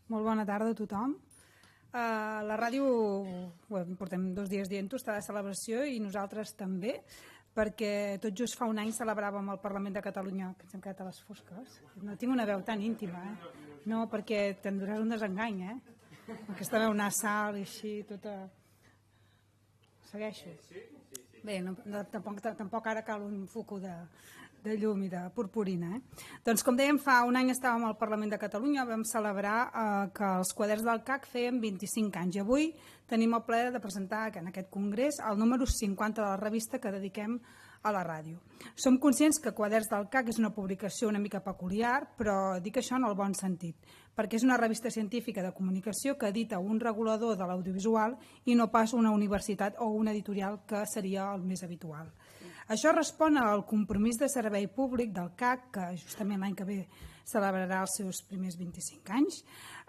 Molt bona tarda a tothom. La ràdio, portem 2 dies dient-ho, està de celebració i nosaltres també, perquè tot just fa un any celebràvem al Parlament de Catalunya, que ens hem quedat a les fosques. No tinc una veu tan íntima, No, perquè t'enduràs un desengany, Aquesta veu nasal i així, tota... Segueixo. Bé, tampoc ara cal un foco de llum i de purpurina. Doncs, com dèiem, fa un any estàvem al Parlament de Catalunya, vam celebrar que els quaderns del CAC feien 25 anys. I avui tenim el plaer de presentar en aquest congrés el número 50 de la revista que dediquem a la ràdio. Som conscients que Quaderns del CAC és una publicació una mica peculiar, però dic això en el bon sentit, perquè és una revista científica de comunicació que edita un regulador de l'audiovisual i no pas una universitat o una editorial, que seria el més habitual. Això respon al compromís de servei públic del CAC, que justament l'any que ve celebrarà els seus primers 25 anys,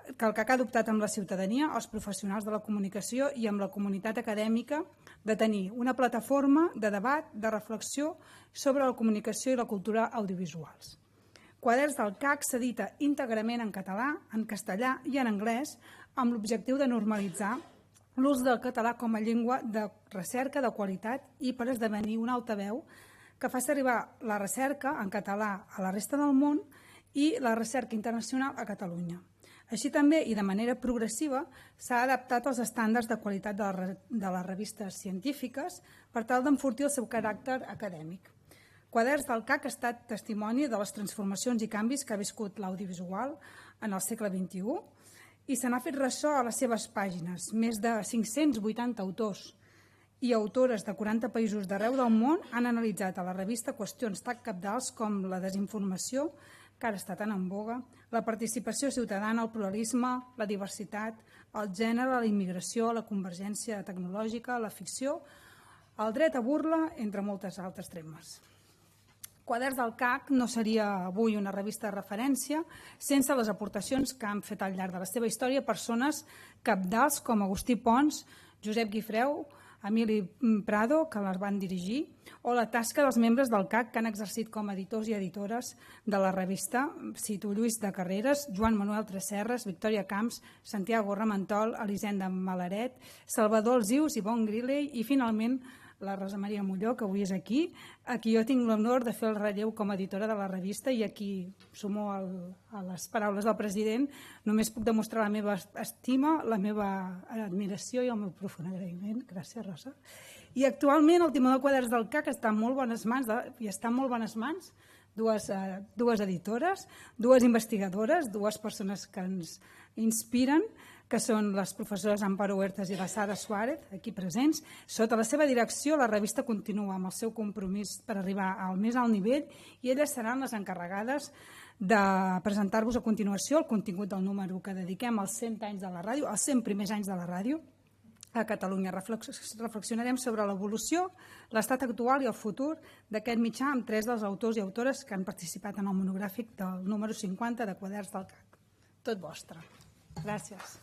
que el CAC ha adoptat amb la ciutadania, els professionals de la comunicació i amb la comunitat acadèmica, de tenir una plataforma de debat, de reflexió sobre la comunicació i la cultura audiovisuals. Quaderns del CAC s'edita íntegrament en català, en castellà i en anglès, amb l'objectiu de normalitzar l'ús del català com a llengua de recerca de qualitat i per esdevenir un altaveu que faci arribar la recerca en català a la resta del món i la recerca internacional a Catalunya. Així també, i de manera progressiva, s'ha adaptat als estàndards de qualitat de les revistes científiques per tal d'enfortir el seu caràcter acadèmic. Quaderns del CAC ha estat testimoni de les transformacions i canvis que ha viscut l'audiovisual en el segle XXI i se n'ha fet ressò a les seves pàgines. Més de 580 autors i autores de 40 països d'arreu del món han analitzat a la revista qüestions tan cabdals com la desinformació, que ara està tan en boga, la participació ciutadana, el pluralisme, la diversitat, el gènere, la immigració, la convergència tecnològica, la ficció, el dret a burla, entre moltes altres temes. Quaderns del CAC no seria avui una revista de referència sense les aportacions que han fet al llarg de la seva història persones cabdals com Agustí Pons, Josep Guifreu, Emili Prado, que les van dirigir, o la tasca dels membres del CAC que han exercit com a editors i editores de la revista. Cito Lluís de Carreras, Joan Manuel Tresserras, Victòria Camps, Santiago Ramentol, Elisenda Malaret, Salvador Alzius, Ivonne Griley i, finalment, la Rosa Maria Molló, que avui és aquí, a qui jo tinc l'honor de fer el relleu com a editora de la revista i a qui sumo a les paraules del president. Només puc demostrar la meva estima, la meva admiració i el meu profund agraïment. Gràcies, Rosa. I actualment el timó de Quaderns del CAC està en molt bones mans, dues editores, dues investigadores, dues persones que ens inspiren, que són les professores Amparo Huertas i la Sara Suárez, aquí presents. Sota la seva direcció, la revista continua amb el seu compromís per arribar al més alt nivell i elles seran les encarregades de presentar-vos a continuació el contingut del número que dediquem als 100 anys de la ràdio, als 100 primers anys de la ràdio a Catalunya. Reflexionarem sobre l'evolució, l'estat actual i el futur d'aquest mitjà amb 3 dels autors i autores que han participat en el monogràfic del número 50 de Quaderns del CAC. Tot vostre. Gràcies.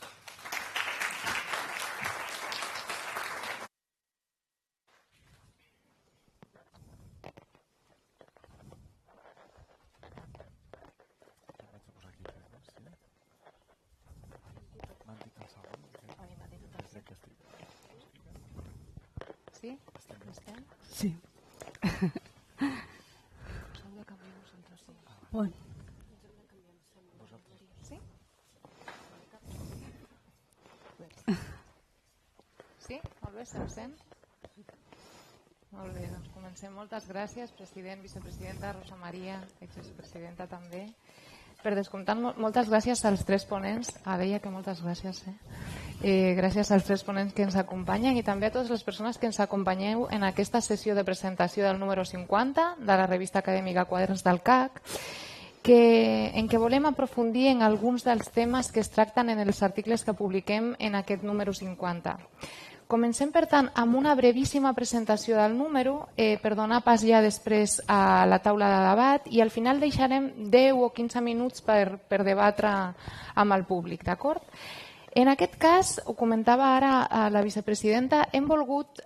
Sí? Estem? Sí. Bon. Sí? Molt bé, se'm sent? Molt bé, doncs comencem. Moltes gràcies, president, vicepresidenta, Rosa Maria, exvicepresidenta també. Per descomptat, moltes gràcies als 3 ponents. Deia que moltes gràcies. Gràcies als 3 ponents que ens acompanyen i també a totes les persones que ens acompanyeu en aquesta sessió de presentació del número 50 de la revista acadèmica Quaderns del CAC, en què volem aprofundir en alguns dels temes que es tracten en els articles que publiquem en aquest número 50. Comencem, per tant, amb una brevíssima presentació del número per donar pas ja després a la taula de debat i al final deixarem 10 o 15 minuts per debatre amb el públic, d'acord? En aquest cas, ho comentava ara la vicepresidenta, hem volgut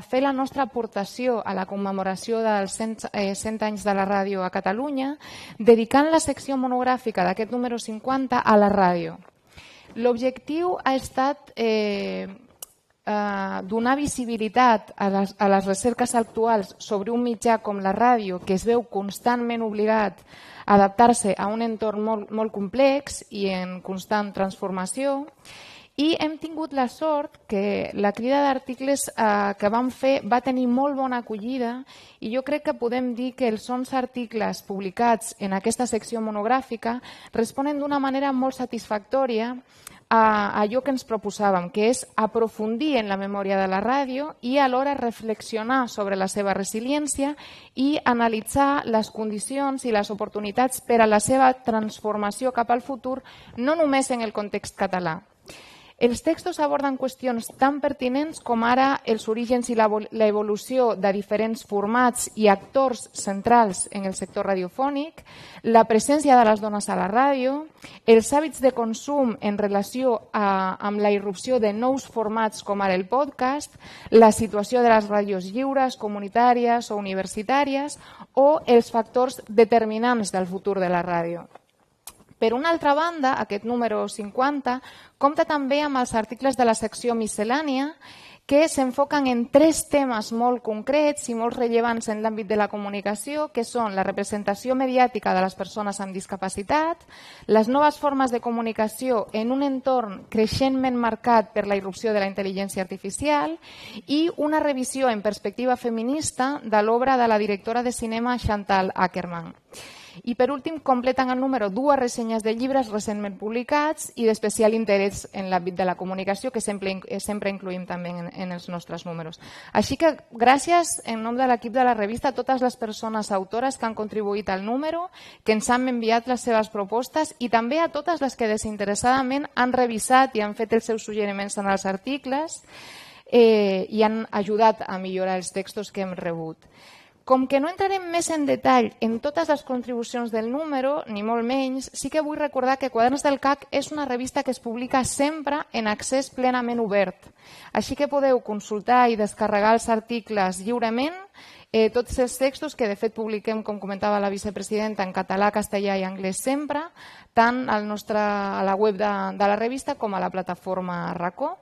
fer la nostra aportació a la commemoració dels 100 anys de la ràdio a Catalunya, dedicant la secció monogràfica d'aquest número 50 a la ràdio. L'objectiu ha estat donar visibilitat a les recerques actuals sobre un mitjà com la ràdio, que es veu constantment obligat a adaptar-se a un entorn molt complex i en constant transformació. I hem tingut la sort que la crida d'articles que vam fer va tenir molt bona acollida i jo crec que podem dir que els 11 articles publicats en aquesta secció monogràfica responen d'una manera molt satisfactòria a allò que ens proposàvem, que és aprofundir en la memòria de la ràdio i alhora reflexionar sobre la seva resiliència i analitzar les condicions i les oportunitats per a la seva transformació cap al futur, no només en el context català. Els textos aborden qüestions tan pertinents com ara els orígens i l'evolució de diferents formats i actors centrals en el sector radiofònic, la presència de les dones a la ràdio, els hàbits de consum en relació amb la irrupció de nous formats com ara el podcast, la situació de les ràdios lliures, comunitàries o universitàries o els factors determinants del futur de la ràdio. Per una altra banda, aquest número 50 compta també amb els articles de la secció miscel·lània que s'enfoquen en 3 temes molt concrets i molt rellevants en l'àmbit de la comunicació, que són la representació mediàtica de les persones amb discapacitat, les noves formes de comunicació en un entorn creixentment marcat per la irrupció de la intel·ligència artificial i una revisió en perspectiva feminista de l'obra de la directora de cinema Chantal Akerman. I per últim, completen el número 2 ressenyes de llibres recentment publicats i d'especial interès en l'àmbit de la comunicació que sempre incluïm també en els nostres números. Així que gràcies en nom de l'equip de la revista a totes les persones autores que han contribuït al número, que ens han enviat les seves propostes i també a totes les que desinteressadament han revisat i han fet els seus suggeriments en els articles i han ajudat a millorar els textos que hem rebut. Com que no entrarem més en detall en totes les contribucions del número, ni molt menys, sí que vull recordar que Quaderns del CAC és una revista que es publica sempre en accés plenament obert. Així que podeu consultar i descarregar els articles lliurement, tots els textos que de fet publiquem, com comentava la vicepresidenta, en català, castellà i anglès sempre, tant a la web de la revista com a la plataforma RACO.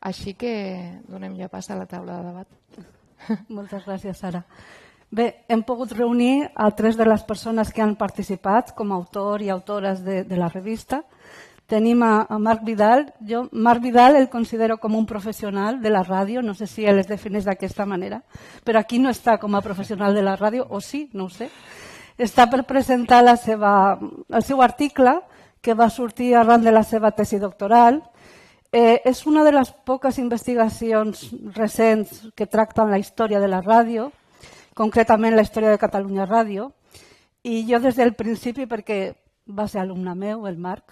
Així que donem ja pas a la taula de debat. Moltes gràcies, Sara. Bé, hem pogut reunir a 3 de les persones que han participat com a autor i autores de la revista. Tenim a Marc Vidal. Jo Marc Vidal el considero com un professional de la ràdio, no sé si ell es defineix d'aquesta manera, però aquí no està com a professional de la ràdio, o sí, no ho sé. Està per presentar el seu article que va sortir arran de la seva tesi doctoral. És una de les poques investigacions recents que tracten la història de la ràdio, concretament la història de Catalunya Ràdio, i jo des del principi, perquè va ser alumne meu, el Marc,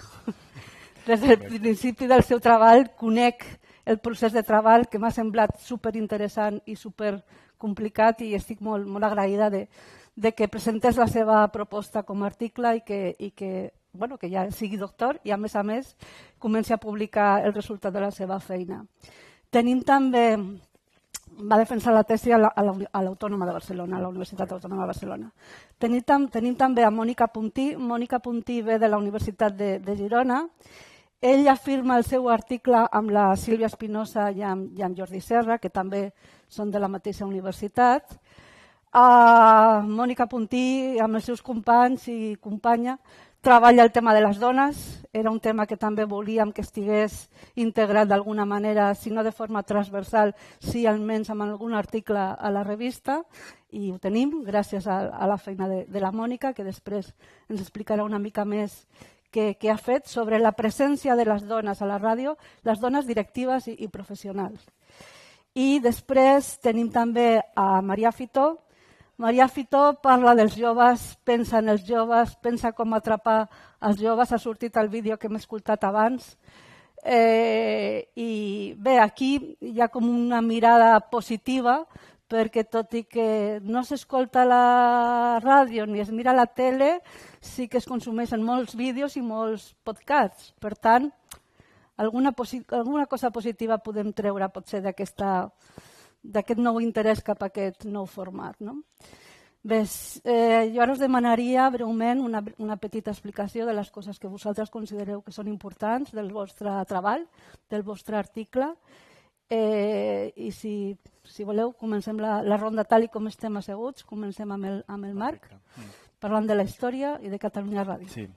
des del principi del seu treball conec el procés de treball que m'ha semblat superinteressant i supercomplicat i estic molt agraïda de que presentés la seva proposta com a article i que ja sigui doctor i a més comenci a publicar el resultat de la seva feina. Tenim també... Va defensar la tesi a l'Autònoma de Barcelona, a la Universitat Autònoma de Barcelona. Tenim també a Mònica Puntí. Mònica Puntí ve de la Universitat de Girona. Ella firma el seu article amb la Sílvia Espinosa i amb Jordi Serra, que també són de la mateixa universitat. Mònica Puntí, amb els seus companys i companya, treballa el tema de les dones. Era un tema que també volíem que estigués integrat d'alguna manera, si no de forma transversal, sí almenys amb algun article a la revista, i ho tenim gràcies a la feina de la Mònica, que després ens explicarà una mica més què ha fet sobre la presència de les dones a la ràdio, les dones directives i professionals. I després tenim també a Maria Fitó. Maria Fitó parla dels joves, pensa en els joves, pensa com atrapar els joves. Ha sortit el vídeo que hem escoltat abans. I bé, aquí hi ha com una mirada positiva, perquè tot i que no s'escolta la ràdio ni es mira la tele, sí que es consumeixen molts vídeos i molts podcasts. Per tant, alguna cosa positiva podem treure potser d'aquest nou interès cap a aquest nou format. Bé, jo ara us demanaria breument una petita explicació de les coses que vosaltres considereu que són importants del vostre treball, del vostre article. I si voleu, comencem la ronda tal com estem asseguts. Comencem amb el Marc, parlant de la història i de Catalunya Ràdio. Sí.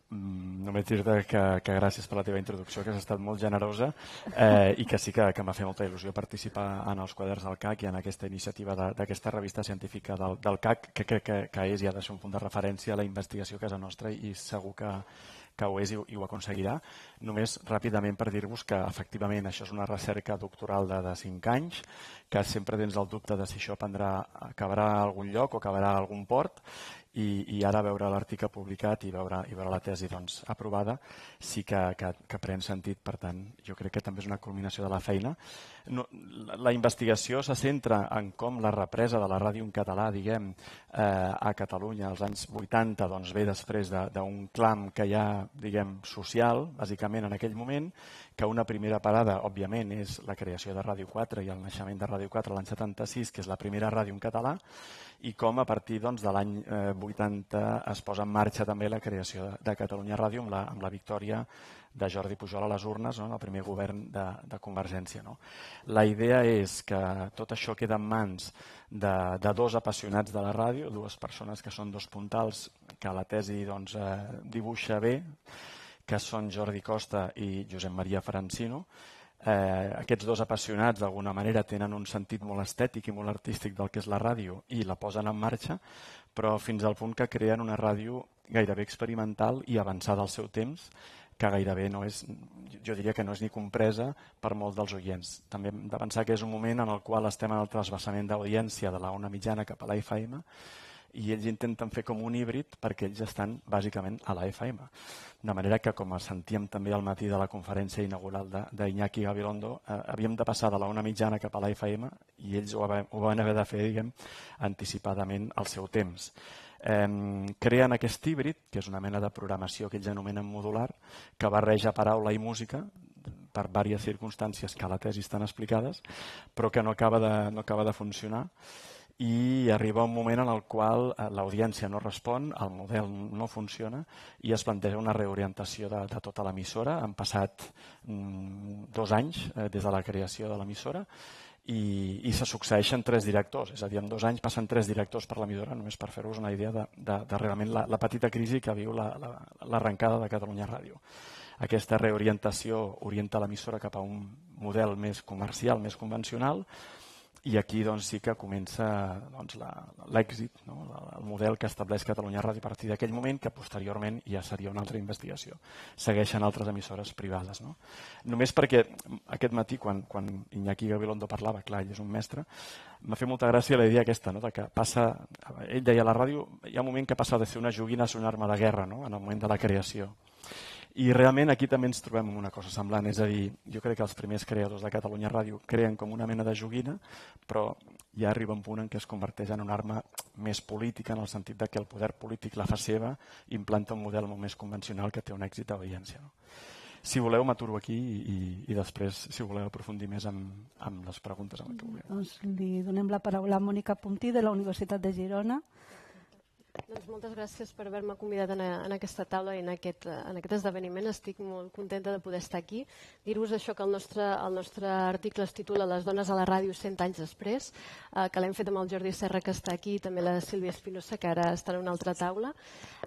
Només dir-te que gràcies per la teva introducció, que has estat molt generosa i que sí que m'ha fet molta il·lusió participar en els quaderns del CAC i en aquesta iniciativa d'aquesta revista científica del CAC, que crec que és i ha de ser un punt de referència a la investigació a casa nostra i segur que ho és i ho aconseguirà. Només ràpidament per dir-vos que efectivament això és una recerca doctoral de 5 anys, que sempre tens el dubte de si això acabarà a algun lloc o acabarà a algun port, i ara veure l'article publicat i veure la tesi aprovada sí que pren sentit. Per tant, jo crec que també és una culminació de la feina. La investigació se centra en com la represa de la ràdio en català, diguem, a Catalunya als anys 80 ve després d'un clam que hi ha, diguem, social, bàsicament en aquell moment, que una primera parada, òbviament, és la creació de Ràdio 4 i el naixement de Ràdio 4 l'any 76, que és la primera ràdio en català, i com a partir de l'any 80 es posa en marxa també la creació de Catalunya Ràdio amb la victòria de Jordi Pujol a les urnes, el primer govern de Convergència. La idea és que tot això queda en mans de dos apassionats de la ràdio, dues persones que són dos puntals que la tesi dibuixa bé, que són Jordi Costa i Josep Maria Francino. Aquests dos apassionats d'alguna manera tenen un sentit molt estètic i molt artístic del que és la ràdio i la posen en marxa, però fins al punt que creen una ràdio gairebé experimental i avançada al seu temps, que gairebé no és, jo diria que no és ni compresa per molts dels oients. També hem de pensar que és un moment en el qual estem en el trasbassament d'audiència de la ona mitjana cap a la FM, i ells intenten fer com un híbrid perquè ells estan bàsicament a la FM. De manera que, com sentíem també al matí de la conferència inaugural d'Iñaki Gabilondo, havíem de passar de la ona mitjana cap a la FM i ells ho van haver de fer, diguem, anticipadament al seu temps. Creen aquest híbrid, que és una mena de programació que ells anomenen modular, que barreja paraula i música per diverses circumstàncies que a la tesi estan explicades, però que no acaba de funcionar. I arriba un moment en el qual l'audiència no respon, el model no funciona i es planteja una reorientació de tota l'emissora. Han passat 2 anys des de la creació de l'emissora i se succeeixen 3 directors, és a dir, en 2 anys passen 3 directors per l'emissora, només per fer-vos una idea de realment la petita crisi que viu l'arrencada de Catalunya Ràdio. Aquesta reorientació orienta l'emissora cap a un model més comercial, més convencional, i aquí sí que comença l'èxit, el model que estableix Catalunya Ràdio a partir d'aquell moment, que posteriorment ja seria una altra investigació. Segueixen altres emissores privades. Només perquè aquest matí, quan Iñaki Gabilondo parlava, clar, ell és un mestre, m'ha fet molta gràcia la idea aquesta, que passa, ell deia, la ràdio hi ha un moment que passa de ser una joguina a ser una arma de guerra, en el moment de la creació. I realment aquí també ens trobem amb una cosa semblant, és a dir, jo crec que els primers creadors de Catalunya Ràdio creen com una mena de joguina, però ja arriba un punt en què es converteix en una arma més política, en el sentit que el poder polític la fa seva i implanta un model molt més convencional que té un èxit d'audiència. Si voleu, m'aturo aquí i després, si voleu, aprofundir més amb les preguntes. Doncs li donem la paraula a Mònica Puntí, de la Universitat de Girona. Doncs moltes gràcies per haver-me convidat en aquesta taula i en aquest esdeveniment. Estic molt contenta de poder estar aquí. Dir-vos això que el nostre article es titula Les dones a la ràdio 100 anys després, que l'hem fet amb el Jordi Serra, que està aquí, i també la Sílvia Espinosa, que ara està en una altra taula.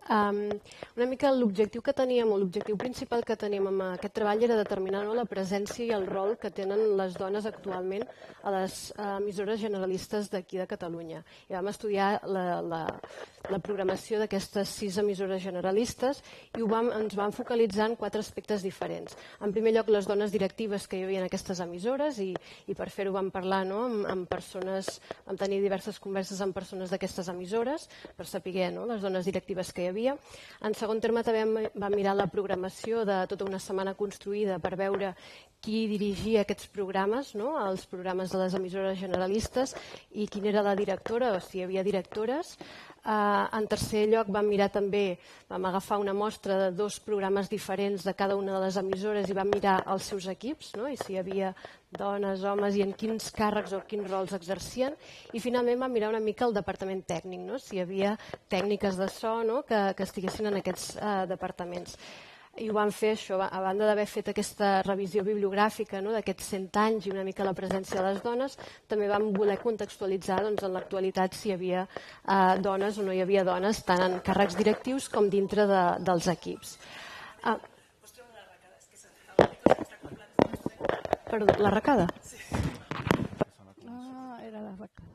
Una mica l'objectiu que teníem, o l'objectiu principal que teníem amb aquest treball era determinar la presència i el rol que tenen les dones actualment a les emissores generalistes d'aquí de Catalunya. I vam estudiar la programació d'aquestes 6 emissores generalistes i ens vam focalitzar en 4 aspectes diferents. En primer lloc, les dones directives que hi havia en aquestes emissores, i per fer-ho vam parlar amb persones, vam tenir diverses converses amb persones d'aquestes emissores per saber les dones directives que hi havia. En segon terme, també vam mirar la programació de tota una setmana construïda per veure qui dirigia aquests programes, els programes de les emissores generalistes, i quina era la directora, o si hi havia directores. En tercer lloc vam agafar una mostra de 2 programes diferents de cada una de les emissores i vam mirar els seus equips, i si hi havia dones, homes i en quins càrrecs o quins rols exercien. I finalment vam mirar una mica el departament tècnic, si hi havia tècniques de so que estiguessin en aquests departaments. I ho vam fer això, a banda d'haver fet aquesta revisió bibliogràfica d'aquests 100 anys i una mica la presència de les dones, també vam voler contextualitzar en l'actualitat si hi havia dones o no hi havia dones, tant en càrrecs directius com dintre dels equips. Perdó, l'arracada? Era l'arracada.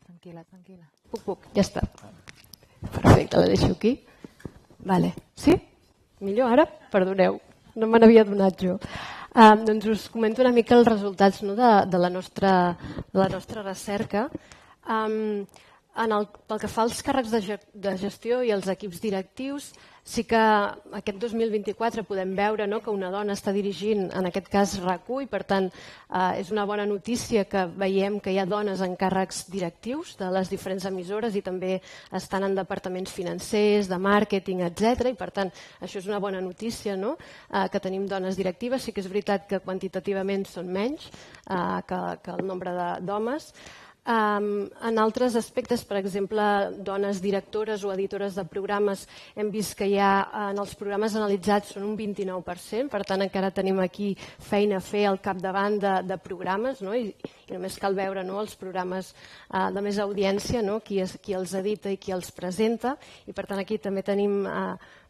Tranquil·la, tranquil·la. Puc, ja està. Perfecte, la deixo aquí. Vale. Sí? Millor ara? Perdoneu, no me n'havia donat jo. Doncs us comento una mica els resultats de la nostra recerca. Pel que fa als càrrecs de gestió i els equips directius, sí que aquest 2024 podem veure que una dona està dirigint, en aquest cas RAC1, i per tant és una bona notícia que veiem que hi ha dones en càrrecs directius de les diferents emissores i també estan en departaments financers, de màrqueting, etc. I per tant això és una bona notícia, que tenim dones directives. Sí que és veritat que quantitativament són menys que el nombre d'homes. En altres aspectes, per exemple, dones directores o editores de programes, hem vist que en els programes analitzats són un 29%, per tant encara tenim aquí feina a fer al capdavant de programes, i només cal veure els programes de més audiència, qui els edita i qui els presenta, i per tant aquí també tenim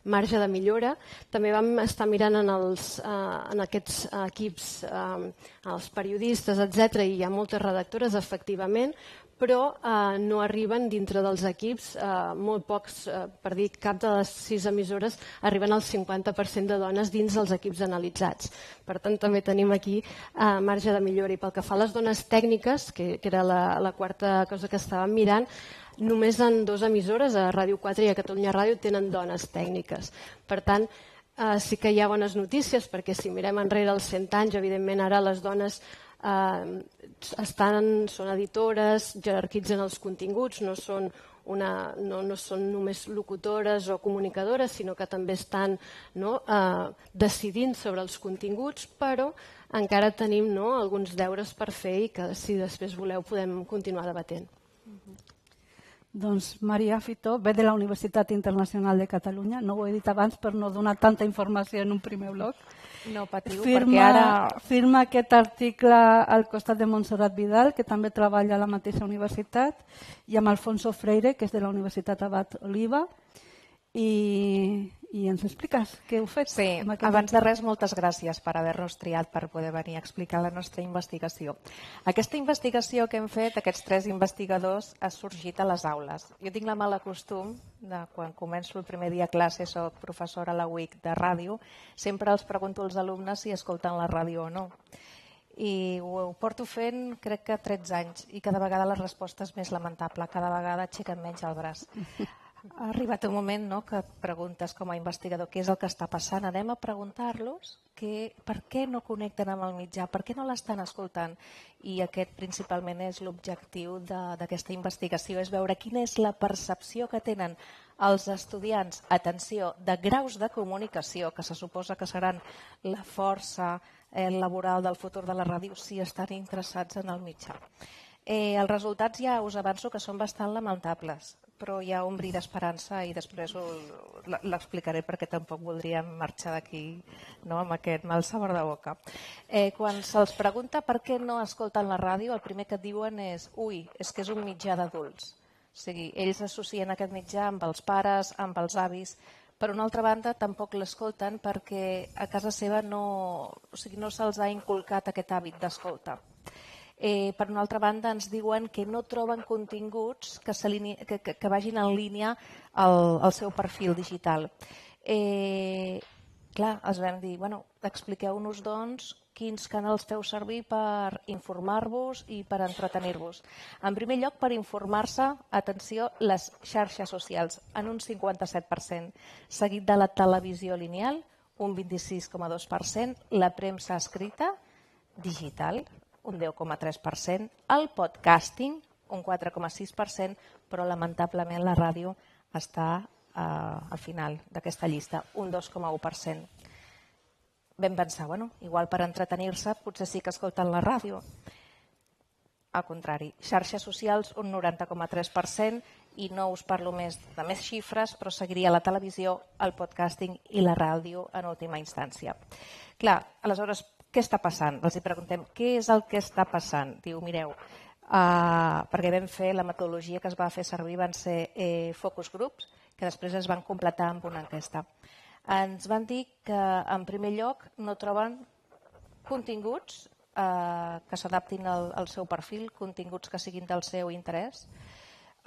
marge de millora. També vam estar mirant en aquests equips, els periodistes, etc. i hi ha moltes redactores, efectivament, però no arriben dintre dels equips, molt pocs, per dir cap de les 6 emissores, arriben al 50% de dones dins dels equips analitzats. Per tant, també tenim aquí marge de millora. I pel que fa a les dones tècniques, que era la quarta cosa que estàvem mirant, només en 2 emissores, a Ràdio 4 i a Catalunya Ràdio, tenen dones tècniques. Per tant, sí que hi ha bones notícies, perquè si mirem enrere els 100 anys, evidentment ara les dones són editores, jerarquitzen els continguts, no són només locutores o comunicadores, sinó que també estan decidint sobre els continguts, però encara tenim alguns deures per fer i que, si després voleu, podem continuar debatent. Doncs Maria Fitó ve de la Universitat Internacional de Catalunya. No ho he dit abans per no donar tanta informació en un primer bloc. No patiu, perquè ara... Firma aquest article al costat de Montserrat Vidal, que també treballa a la mateixa universitat, i amb Alfonso Freire, que és de la Universitat Abat Oliba. I ens expliques què heu fet? Sí, abans de res, moltes gràcies per haver-nos triat per poder venir a explicar la nostra investigació. Aquesta investigació que hem fet, aquests 3 investigadors, ha sorgit a les aules. Jo tinc la mala costum, quan començo el primer dia a classe, soc professora a la UIC de ràdio, sempre els pregunto als alumnes si escolten la ràdio o no. I ho porto fent, crec que 13 anys, i cada vegada la resposta és més lamentable, cada vegada aixequen menys el braç. Ha arribat un moment que preguntes com a investigador què és el que està passant. Anem a preguntar-los per què no connecten amb el mitjà, per què no l'estan escoltant. I aquest principalment és l'objectiu d'aquesta investigació, és veure quina és la percepció que tenen els estudiants, atenció, de graus de comunicació, que se suposa que seran la força laboral del futur de la ràdio, si estan interessats en el mitjà. Els resultats ja us avanço que són bastant lamentables, però hi ha un bri d'esperança i després l'explicaré perquè tampoc voldríem marxar d'aquí amb aquest mal sabor de boca. Quan se'ls pregunta per què no escolten la ràdio, el primer que et diuen és és que és un mitjà d'adults. O sigui, ells associen aquest mitjà amb els pares, amb els avis. Per una altra banda, tampoc l'escolten perquè a casa seva no se'ls ha inculcat aquest hàbit d'escolta. Per una altra banda, ens diuen que no troben continguts que vagin en línia al seu perfil digital. Clar, els vam dir, expliqueu-nos doncs quins canals feu servir per informar-vos i per entretenir-vos. En primer lloc, per informar-se, atenció, les xarxes socials, en un 57%, seguit de la televisió lineal, un 26,2%, la premsa escrita, digital, un 10,3%, el podcasting, un 4,6%, però lamentablement la ràdio està al final d'aquesta llista, un 2,1%. Vam pensar, bueno, igual per entretenir-se potser sí que escolten la ràdio. Al contrari, xarxes socials un 90,3% i no us parlo més de més xifres, però seguiria la televisió, el podcasting i la ràdio en última instància. Clar, aleshores, què està passant? Els hi preguntem, què és el que està passant? Diu, mireu, perquè vam fer la metodologia que es va fer servir van ser focus groups, que després es van completar amb una enquesta. Ens van dir que, en primer lloc, no troben continguts que s'adaptin al seu perfil, continguts que siguin del seu interès.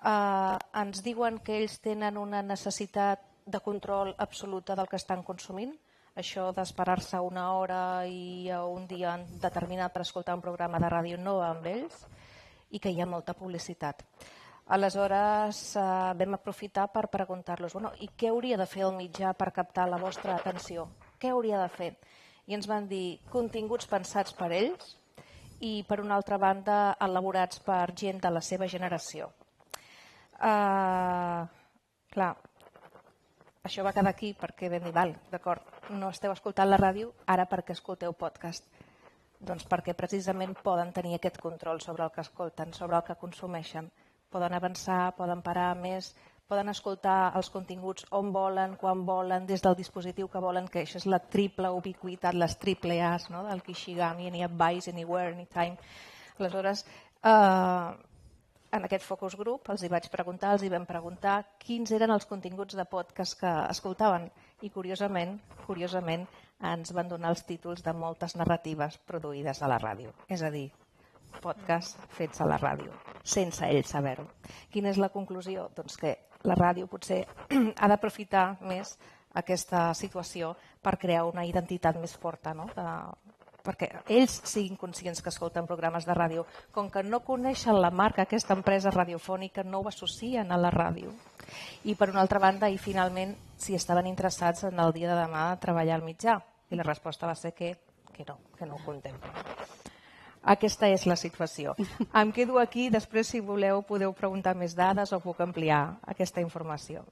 Ens diuen que ells tenen una necessitat de control absoluta del que estan consumint, això d'esperar-se una hora i un dia determinat per escoltar un programa de ràdio no va amb ells i que hi ha molta publicitat. Aleshores vam aprofitar per preguntar-los i què hauria de fer el mitjà per captar la vostra atenció? Què hauria de fer? I ens van dir continguts pensats per ells i, per una altra banda, elaborats per gent de la seva generació. Clar, això va quedar aquí perquè vam dir, d'acord, no esteu escoltant la ràdio, ara perquè escolteu podcast. Doncs perquè precisament poden tenir aquest control sobre el que escolten, sobre el que consumeixen. Poden avançar, poden parar més, poden escoltar els continguts on volen, quan volen, des del dispositiu que volen, que això és la triple ubiquitat, les triple A's, no? Del Kishigami, any advice, anywhere, anytime. Aleshores, en aquest focus group els hi vaig preguntar, els hi vam preguntar quins eren els continguts de podcast que escoltaven i curiosament ens van donar els títols de moltes narratives produïdes a la ràdio. És a dir, podcast fets a la ràdio, sense ells saber-ho. Quina és la conclusió? Doncs que la ràdio potser ha d'aprofitar més aquesta situació per crear una identitat més forta, no? Perquè ells siguin conscients que escolten programes de ràdio. Com que no coneixen la marca, aquesta empresa radiofònica, no ho associen a la ràdio. I per una altra banda, i finalment, si estaven interessats en el dia de demà a treballar al mitjà. I la resposta va ser que no ho contemplen. Aquesta és la situació. Em quedo aquí, després si voleu podeu preguntar més dades o puc ampliar aquesta informació.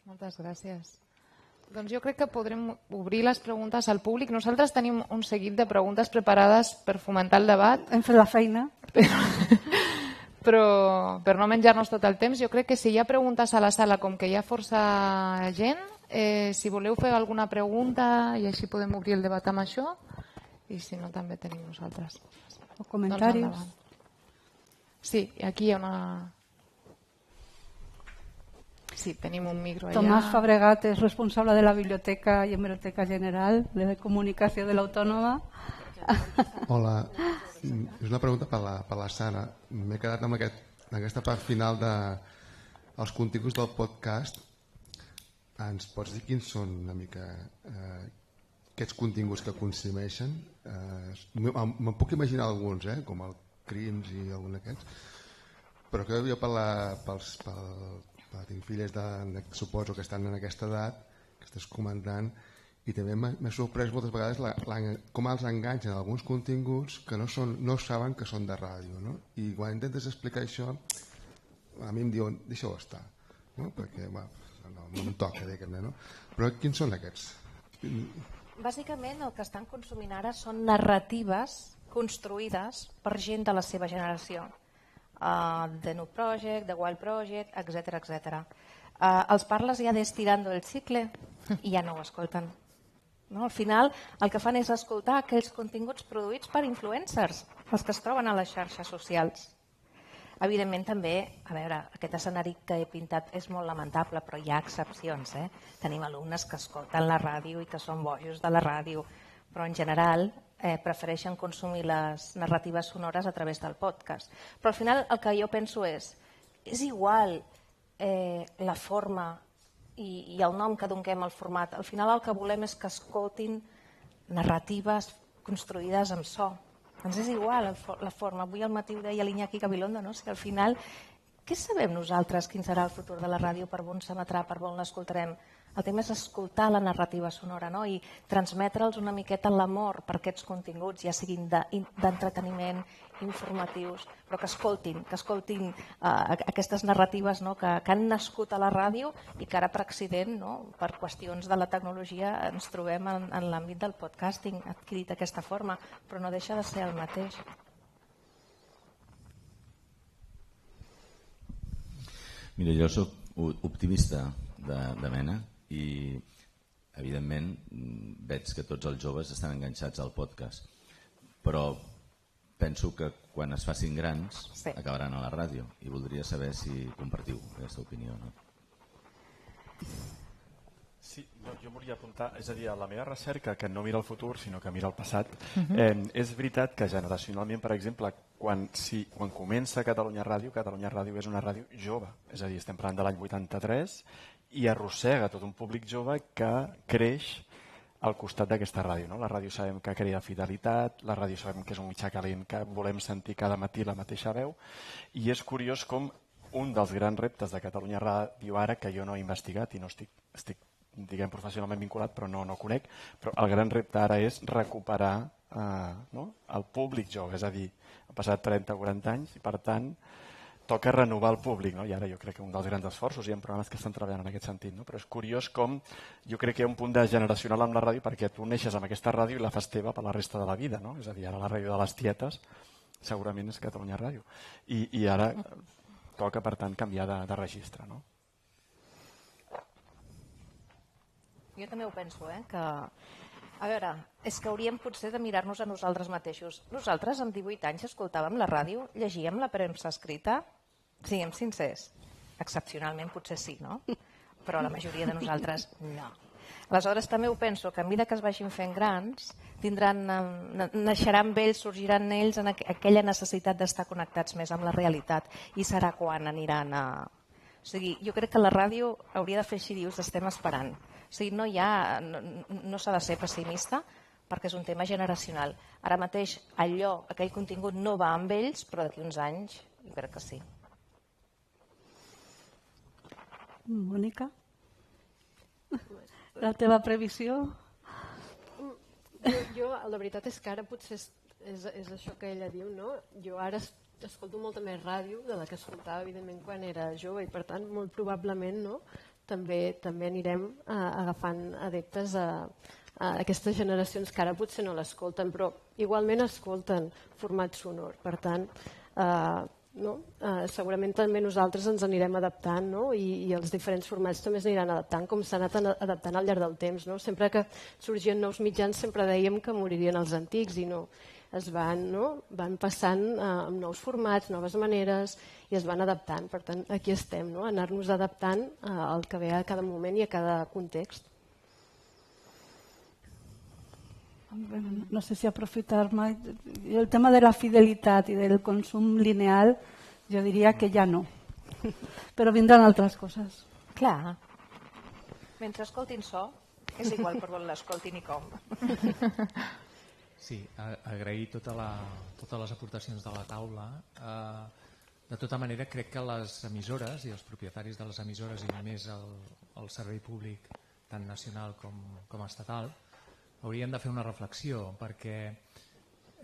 Moltes gràcies. Doncs jo crec que podrem obrir les preguntes al públic. Nosaltres tenim un seguit de preguntes preparades per fomentar el debat. Hem fet la feina. Però per no menjar-nos tot el temps, jo crec que si hi ha preguntes a la sala, com que hi ha força gent, si voleu fer alguna pregunta i així podem obrir el debat amb això, i si no també tenim nosaltres. O comentaris. Doncs sí, aquí hi ha una... Sí, tenim un micro allà. Tomàs Fabregat és responsable de la Biblioteca i Hemeroteca General de Comunicació de l'Autònoma. Hola, és una pregunta per la Sara. M'he quedat amb aquesta part final dels continguts del podcast. Ens pots dir quins són una mica aquests continguts que consumeixen? Me'n puc imaginar alguns, com el Crims i algun d'aquests, però que jo tinc filles suposo que estan en aquesta edat que estàs comentant, i també m'ha sorprès moltes vegades com els enganxen alguns continguts que no saben que són de ràdio, no? I quan intentes explicar això a mi em diuen deixa-ho estar, no? Perquè no em toca, no? Però quins són aquests? Bàsicament el que estan consumint ara són narratives construïdes per gent de la seva generació. The New Project, The Wild Project, etc. Els parles ja d'estirando el cicle i ja no ho escolten. No? Al final el que fan és escoltar aquells continguts produïts per influencers, els que es troben a les xarxes socials. Evidentment també, a veure, aquest escenari que he pintat és molt lamentable, però hi ha excepcions. Tenim alumnes que escolten la ràdio i que són bojos de la ràdio, però en general prefereixen consumir les narratives sonores a través del podcast. Però al final el que jo penso és igual la forma i el nom que donem al format. Al final el que volem és que escoltin narratives construïdes amb so. Ens és igual la forma. Avui al matí ho deia l'Iñaki Gabilondo, no? Si al final, què sabem nosaltres quin serà el futur de la ràdio, per on s'emetrà, per on l'escoltarem? El tema és escoltar la narrativa sonora, no? I transmetre'ls una miqueta l'amor per aquests continguts, ja siguin d'entreteniment, informatius, però que escoltin aquestes narratives, no? que han nascut a la ràdio i que ara per accident, no? Per qüestions de la tecnologia, ens trobem en l'àmbit del podcasting adquirit d'aquesta forma, però no deixa de ser el mateix. Mira, jo soc optimista de mena i evidentment veig que tots els joves estan enganxats al podcast, però penso que quan es facin grans acabaran a la ràdio i voldria saber si compartiu aquesta opinió. No? Sí, jo volia apuntar, és a dir, a la meva recerca, que no mira el futur sinó que mira el passat, és veritat que generacionalment, per exemple, quan comença Catalunya Ràdio és una ràdio jove, és a dir, estem parlant de l'any 83 i arrossega tot un públic jove que creix al costat d'aquesta ràdio. No? La ràdio sabem que crea fidelitat, la ràdio sabem que és un mitjà calent, que volem sentir cada matí la mateixa veu, i és curiós com un dels grans reptes de Catalunya Ràdio ara, que jo no he investigat i no estic diguem professionalment vinculat, però no conec, però el gran repte ara és recuperar el públic jove, és a dir, han passat 30 o 40 anys i per tant toca renovar el públic, no? I ara jo crec que un dels grans esforços, hi ha programes que estan treballant en aquest sentit, no? Però és curiós com jo crec que hi ha un punt de generacional amb la ràdio perquè tu neixes amb aquesta ràdio i la fas teva per la resta de la vida, no? És a dir, ara la ràdio de les tietes segurament és Catalunya Ràdio i ara toca per tant canviar de registre, no? Jo també ho penso, que a veure, és que hauríem potser de mirar-nos a nosaltres mateixos. Nosaltres amb 18 anys escoltàvem la ràdio, llegíem la premsa escrita, siguem sincers, excepcionalment potser sí, no? Però la majoria de nosaltres no. Aleshores també ho penso, que a mesura que es vagin fent grans, naixeran ells, sorgiran ells en aquella necessitat d'estar connectats més amb la realitat i serà quan aniran a... O sigui, jo crec que la ràdio hauria de fer així, dius, estem esperant. O sigui, no s'ha de ser pessimista perquè és un tema generacional. Ara mateix aquell contingut no va amb ells, però d'aquí uns anys jo crec que sí. Mònica? La teva previsió? Jo, la veritat és que ara potser és això que ella diu, no? Jo ara escolto molta més ràdio de la que escoltava, evidentment, quan era jove i, per tant, molt probablement, no? També anirem agafant adeptes a aquestes generacions que ara potser no l'escolten, però igualment escolten format sonor. Per tant, segurament també nosaltres ens anirem adaptant, no? I els diferents formats també s'aniran adaptant, com s'han anat adaptant al llarg del temps. No? Sempre que sorgien nous mitjans sempre dèiem que moririen els antics i no. Es van passant amb nous formats, noves maneres i es van adaptant. Per tant, aquí estem, no? Anar-nos adaptant al que ve a cada moment i a cada context. No sé si aprofitar-me. El tema de la fidelitat i del consum lineal jo diria que ja no. Però vindran altres coses. Clar. Mentre escoltin so, és igual per on l'escoltin i com. Sí, agrair totes les aportacions de la taula. De tota manera, crec que les emissores i els propietaris de les emissores i més el servei públic, tant nacional com estatal, haurien de fer una reflexió perquè,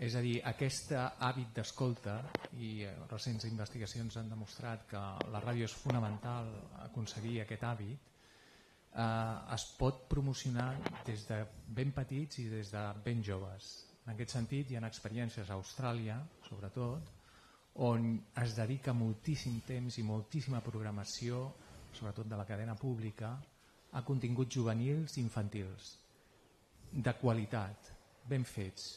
és a dir, aquest hàbit d'escolta i recents investigacions han demostrat que la ràdio és fonamental aconseguir aquest hàbit, es pot promocionar des de ben petits i des de ben joves. En aquest sentit, hi ha experiències a Austràlia, sobretot, on es dedica moltíssim temps i moltíssima programació, sobretot de la cadena pública, a continguts juvenils i infantils, de qualitat, ben fets.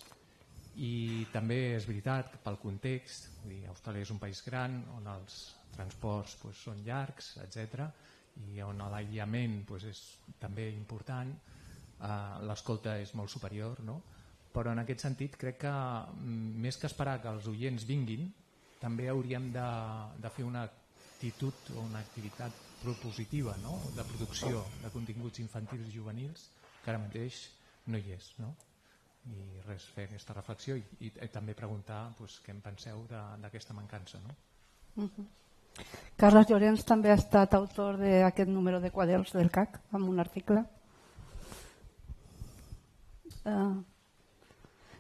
I també és veritat que pel context, Austràlia és un país gran on els transports són llargs, etc., i on l'aïllament és també important, l'escolta és molt superior, no? Però en aquest sentit crec que més que esperar que els oients vinguin, també hauríem de fer una actitud o una activitat propositiva, no? De producció de continguts infantils i juvenils que ara mateix no hi és, no? I res, fer aquesta reflexió i també preguntar què en penseu d'aquesta mancança, no? Carles Llorenç també ha estat autor d'aquest número de quaderns del CAC, amb un article.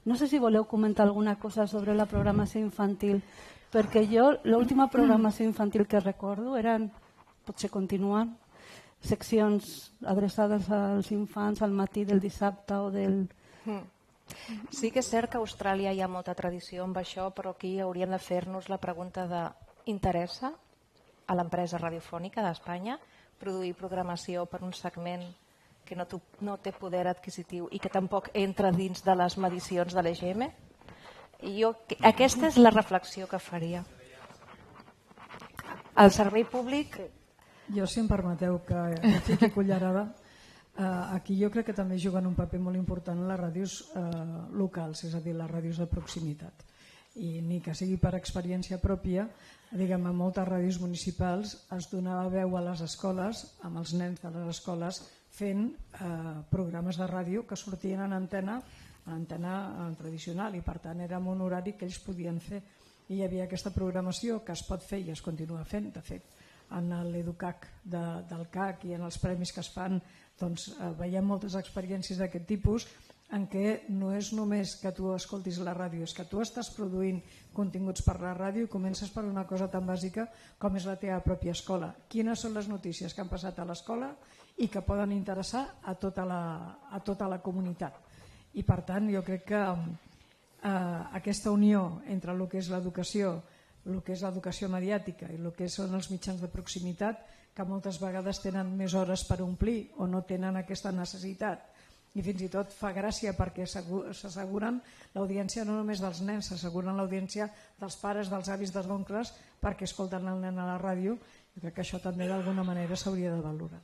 No sé si voleu comentar alguna cosa sobre la programació infantil, perquè jo l'última programació infantil que recordo eren, potser continuen, seccions adreçades als infants al matí del dissabte o del... Sí que és cert que a Austràlia hi ha molta tradició amb això, però aquí hauríem de fer-nos la pregunta de interessa a l'empresa radiofònica d'Espanya produir programació per un segment que no té poder adquisitiu i que tampoc entra dins de les medicions de l'EGM? Aquesta és la reflexió que faria. El servei públic... Jo, si em permeteu que fiqui cullerada, aquí jo crec que també juguen un paper molt important les ràdios locals, és a dir, les ràdios de proximitat. I ni que sigui per experiència pròpia, diguem, a moltes ràdios municipals es donava veu a les escoles, amb els nens de les escoles, fent programes de ràdio que sortien en antena tradicional, i per tant era un horari que ells podien fer. I hi havia aquesta programació que es pot fer i es continua fent. De fet, en l'Educac del CAC i en els premis que es fan, doncs, veiem moltes experiències d'aquest tipus en què no és només que tu escoltis la ràdio, és que tu estàs produint continguts per la ràdio i comences per una cosa tan bàsica com és la teva pròpia escola. Quines són les notícies que han passat a l'escola i que poden interessar a tota la comunitat. I per tant jo crec que aquesta unió entre el que és l'educació, el que és l'educació mediàtica i el que són els mitjans de proximitat, que moltes vegades tenen més hores per omplir o no tenen aquesta necessitat, i fins i tot fa gràcia perquè s'asseguren l'audiència no només dels nens, s'asseguren l'audiència dels pares, dels avis, dels oncles, perquè escolten el nen a la ràdio. Jo crec que això també d'alguna manera s'hauria de valorar.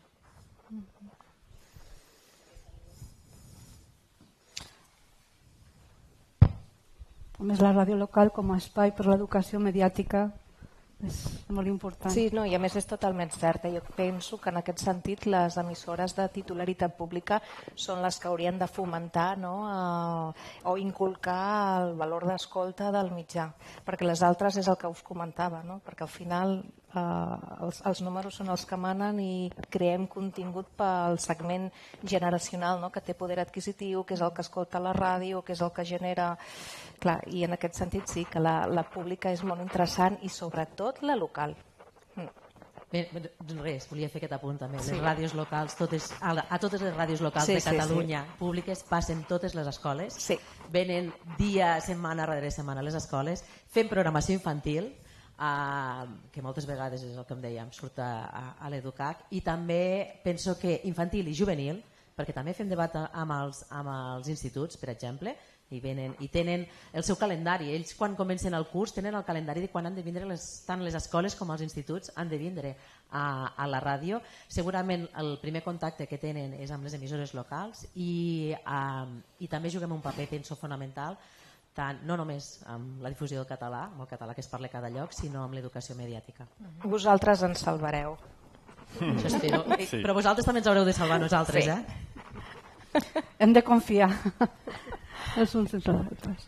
A més, la ràdio local com a espai per l'educació mediàtica és molt important. Sí, no, i a més és totalment cert. Jo penso que en aquest sentit les emissores de titularitat pública són les que haurien de fomentar, no? O inculcar el valor d'escolta del mitjà, perquè les altres és el que us comentava, no? Perquè al final els números són els que manen i creem contingut pel segment generacional, no? Que té poder adquisitiu, que és el que escolta la ràdio, que és el que genera... Clar, i en aquest sentit sí, que la pública és molt interessant i sobretot la local. Bé, res, volia fer aquest apunt també. Les ràdios locals, a totes les ràdios locals de Catalunya públiques passen totes les escoles, venen dia, setmana rere setmana a les escoles, fent programació infantil, que moltes vegades és el que em dèiem, surt a l'Educac, i també penso que infantil i juvenil, perquè també fem debat amb els instituts, per exemple, i tenen el seu calendari. Ells quan comencen el curs tenen el calendari de quan han de vindre tant les escoles com els instituts han de vindre a la ràdio. Segurament el primer contacte que tenen és amb les emissores locals i també juguem un paper, penso, fonamental, no només amb la difusió del català, amb el català que es parla a cada lloc, sinó amb l'educació mediàtica. Vosaltres ens salvareu. Això espero. Però vosaltres també ens haureu de salvar nosaltres, Hem de confiar els uns i els altres.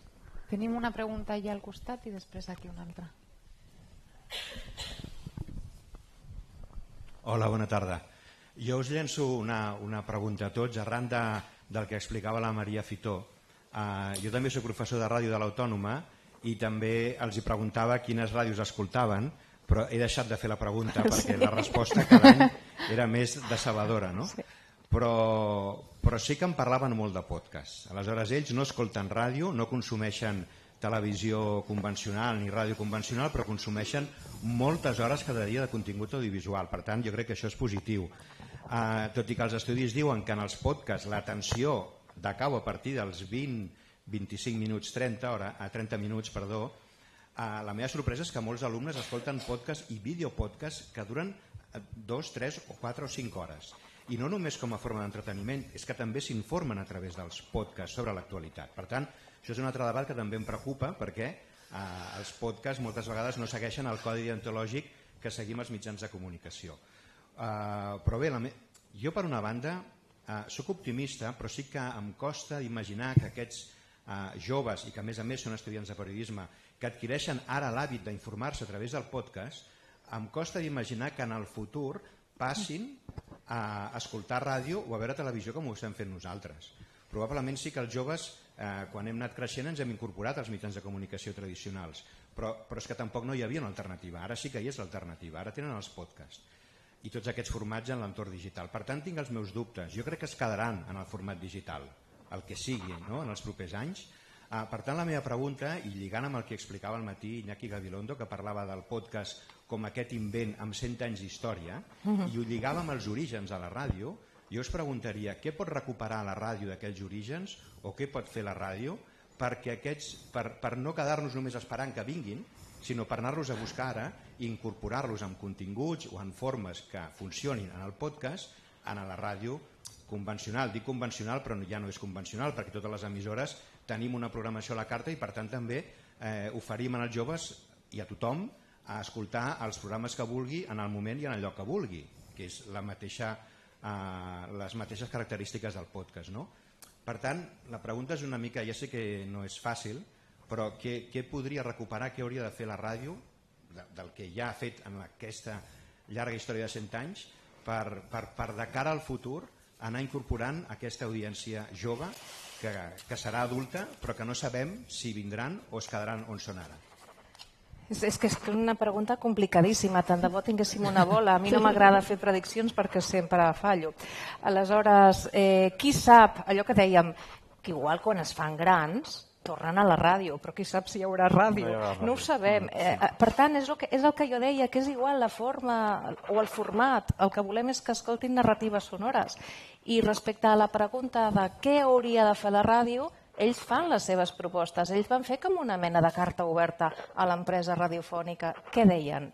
Tenim una pregunta allà al costat i després aquí una altra. Hola, bona tarda. Jo us llenço una pregunta a tots arran del que explicava la Maria Fitó. Jo també soc professor de ràdio de l'Autònoma i també els hi preguntava quines ràdios escoltaven, però he deixat de fer la pregunta perquè la resposta cada any era més decebedora, no? Però sí que en parlaven molt de podcast. Aleshores ells no escolten ràdio, no consumeixen televisió convencional ni ràdio convencional, però consumeixen moltes hores cada dia de contingut audiovisual. Per tant, jo crec que això és positiu. Tot i que els estudis diuen que en els podcasts l'atenció decau a partir dels 20-25 minuts, 30 minuts, la meva sorpresa és que molts alumnes escolten podcast i videopodcast que duren 2, 3 o 4 o 5 hores. I no només com a forma d'entreteniment, és que també s'informen a través dels podcasts sobre l'actualitat. Per tant, això és un altre debat que també em preocupa perquè els podcasts moltes vegades no segueixen el codi deontològic que seguim els mitjans de comunicació. Però bé, jo per una banda soc optimista, però sí que em costa imaginar que aquests joves, i que a més són estudiants de periodisme, que adquireixen ara l'hàbit d'informar-se a través del podcast, em costa d'imaginar que en el futur passin a escoltar ràdio o a veure televisió com ho estem fent nosaltres. Probablement sí que els joves, quan hem anat creixent, ens hem incorporat als mitjans de comunicació tradicionals, però és que tampoc no hi havia una alternativa. Ara sí que hi és l'alternativa, ara tenen els podcasts i tots aquests formats en l'entorn digital. Per tant, tinc els meus dubtes. Jo crec que es quedaran en el format digital, el que sigui, no?, en els propers anys. Per tant, la meva pregunta, i lligant amb el que explicava al matí Iñaki Gabilondo, que parlava del podcast com aquest invent amb 100 anys d'història, i ho lligava amb els orígens de la ràdio, jo us preguntaria què pot recuperar la ràdio d'aquells orígens o què pot fer la ràdio perquè per no quedar-nos només esperant que vinguin, sinó per anar-los a buscar ara i incorporar-los en continguts o en formes que funcionin en el podcast, en la ràdio convencional. Dic convencional però ja no és convencional perquè totes les emissores tenim una programació a la carta i per tant també oferim als joves i a tothom a escoltar els programes que vulgui en el moment i en el lloc que vulgui, que és les mateixes característiques del podcast, no? Per tant, la pregunta és una mica, ja sé que no és fàcil, però què podria recuperar, què hauria de fer la ràdio del que ja ha fet en aquesta llarga història de 100 anys per de cara al futur anar incorporant aquesta audiència jove que serà adulta però que no sabem si vindran o es quedaran on són ara. És que és una pregunta complicadíssima, tant de bo tinguéssim una bola. A mi no m'agrada fer prediccions perquè sempre fallo. Aleshores, qui sap, allò que dèiem, que igual quan es fan grans tornen a la ràdio, però qui sap si hi haurà ràdio? No ho sabem. Per tant, és el que jo deia, que és igual la forma o el format. El que volem és que escoltin narratives sonores. I respecte a la pregunta de què hauria de fer la ràdio, ells fan les seves propostes. Ells van fer com una mena de carta oberta a l'empresa radiofònica. Què deien?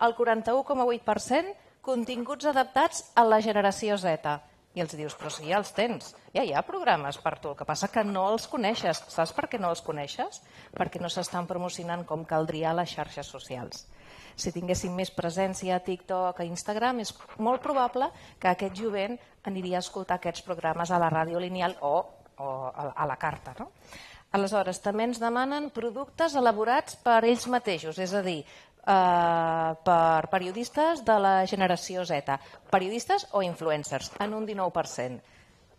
El 41,8% continguts adaptats a la generació Z. I els dius, però si ja els tens, ja hi ha programes per tu, el que passa que no els coneixes. Saps per què no els coneixes? Perquè no s'estan promocionant com caldria a les xarxes socials. Si tinguéssim més presència a TikTok, a Instagram, és molt probable que aquest jovent aniria a escoltar aquests programes a la ràdio lineal o a la carta. No? Aleshores, també ens demanen productes elaborats per ells mateixos, és a dir, per periodistes de la generació Z, periodistes o influencers, en un 19%.